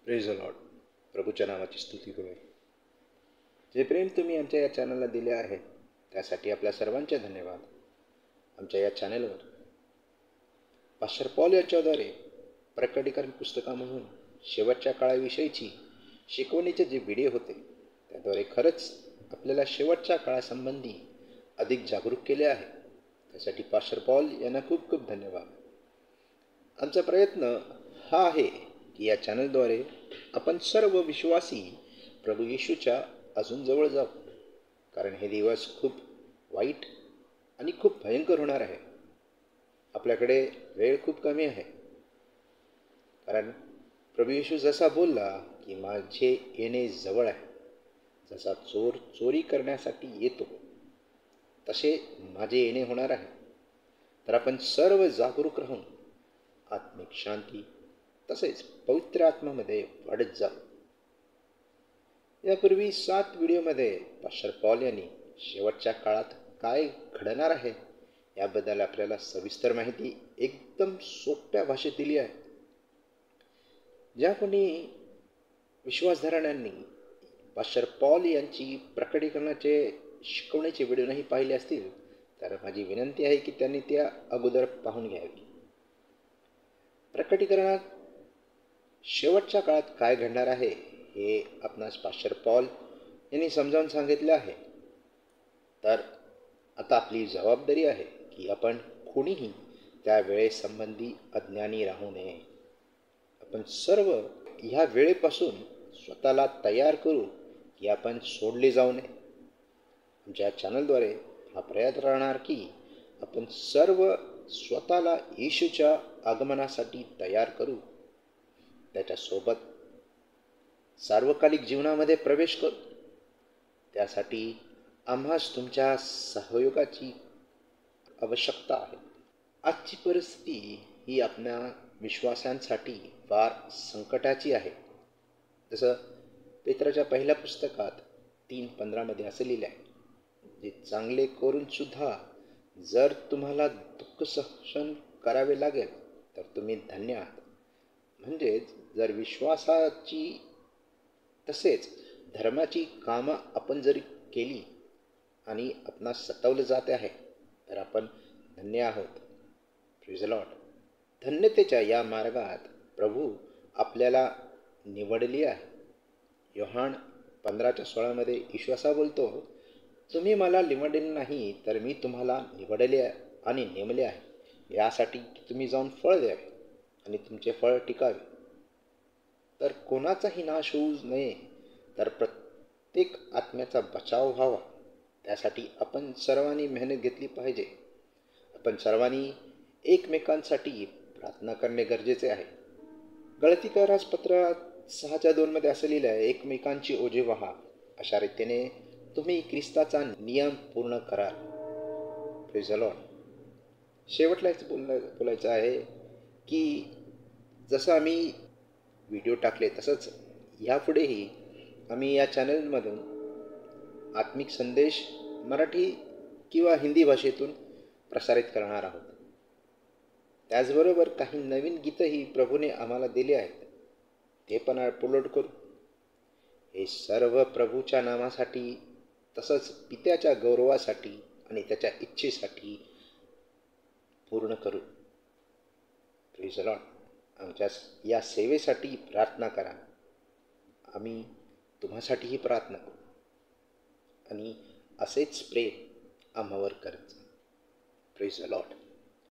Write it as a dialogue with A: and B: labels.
A: Praise the Lord. प्रभूच्या नावाची स्तुती होय. जे प्रेम तुम्ही आमच्या या चॅनलला दिले आहे त्यासाठी आपल्या सर्वांचे धन्यवाद. आमच्या या चॅनलवर पास्टर पॉल यांच्याद्वारे प्रकटीकरण पुस्तकामधून शेवटच्या काळाविषयीची शिकवणीचे जे व्हिडिओ होते त्याद्वारे खरंच आपल्याला शेवटच्या काळासंबंधी अधिक जागरूक केले आहे. त्यासाठी पास्टर पॉल यांना खूप खूप धन्यवाद. आमचा प्रयत्न हा आहे की या चॅनलद्वारे आपण सर्व विश्वासी प्रभू येशूच्या अजून जवळ जाऊ, कारण हे दिवस खूप वाईट आणि खूप भयंकर होणार आहे. आपल्याकडे वेळ खूप कमी आहे, कारण प्रभू येशू जसा बोलला की माझे येणे जवळ आहे, जसा चोर चोरी करण्यासाठी येतो तसे माझे येणे होणार आहे. तर आपण सर्व जागरूक राहून आत्मिक शांती तसेच पवित्र आत्म्यामध्ये वाढत जाऊ. यापूर्वी 7 व्हिडिओमध्ये पास्टर पॉल यांनी शेवटच्या काळात काय घडणार आहे याबद्दल आपल्याला सविस्तर माहिती एकदम सोप्या भाषेत दिली आहे. ज्या कोणी विश्वासधारणांनी पास्टर पॉल यांची प्रकटीकरणाचे शिकवण्याचे व्हिडिओ नाही पाहिले असतील तर माझी विनंती आहे की त्यांनी त्या अगोदर पाहून घ्यावी. प्रकटीकरणात शेवटच्या काळात काय घडणार आहे हे आपणास पास्टर पॉल यांनी समजावून सांगितले आहे. तर आता आपली जबाबदारी आहे की आपण कोणीही त्या वेळेसंबंधी अज्ञानी राहू नये. आपण सर्व ह्या वेळेपासून स्वतःला तयार करू की आपण सोडले जाऊ नये. आमच्या चॅनलद्वारे हा प्रयत्न राहणार की आपण सर्व स्वतःला येशूच्या आगमनासाठी तयार करू, त्याच्यासोबत सार्वकालिक जीवनामध्ये प्रवेश करू. त्यासाठी आम्हास तुमच्या सहयोगाची आवश्यकता आहे. आजची परिस्थिती ही आपल्या विश्वासांसाठी फार संकटाची आहे. जसं पेत्राच्या पहिल्या पुस्तकात 3:15 असे लिहिले आहे, जे चांगले करून सुद्धा जर तुम्हाला दुःख सहन करावे लागेल तर तुम्ही धन्य आहात. म्हणजेच जर विश्वासाची तसेच धर्माची कामं आपण जरी केली आणि आपणास सतावलं जाते आहे तर आपण धन्य आहोत. Praise the Lord. धन्यतेच्या या मार्गात प्रभू आपल्याला निवडली आहे. योहान 15:16 येशू असा बोलतो, तुम्ही मला निवडले नाही तर मी तुम्हाला निवडले आणि नेमले आहे यासाठी की तुम्ही जाऊन फळ द्यावे आणि तुमचे फळ टिकावे, तर कोणाचाही नाश होऊ नये, तर प्रत्येक आत्म्याचा बचाव व्हावा. त्यासाठी आपण सर्वांनी मेहनत घेतली पाहिजे. आपण सर्वांनी एकमेकांसाठी प्रार्थना करणे गरजेचे आहे. गळतीकारास पत्र 6:2 असे लिहिले आहे, एकमेकांची ओझे व्हा, अशा रीतीने तुम्ही ख्रिस्ताचा नियम पूर्ण कराल. Praise the Lord. शेवटलाच बोलायचं आहे की जसं आम्ही व्हिडिओ टाकले तसंच यापुढेही आम्ही या चॅनलमधून आत्मिक संदेश मराठी किंवा हिंदी भाषेतून प्रसारित करणार आहोत. त्याचबरोबर काही नवीन गीतंही प्रभूने आम्हाला दिले आहेत, ते पण अपलोड करू. हे सर्व प्रभूच्या नामासाठी तसंच पित्याच्या गौरवासाठी आणि त्याच्या इच्छेसाठी पूर्ण करू. Praise the Lord. आमच्या या सेवेसाठी प्रार्थना करा. आम्ही तुम्हासाठीही प्रार्थना करू आणि असेच प्रेम आम्हावर करत जा. Praise the Lord.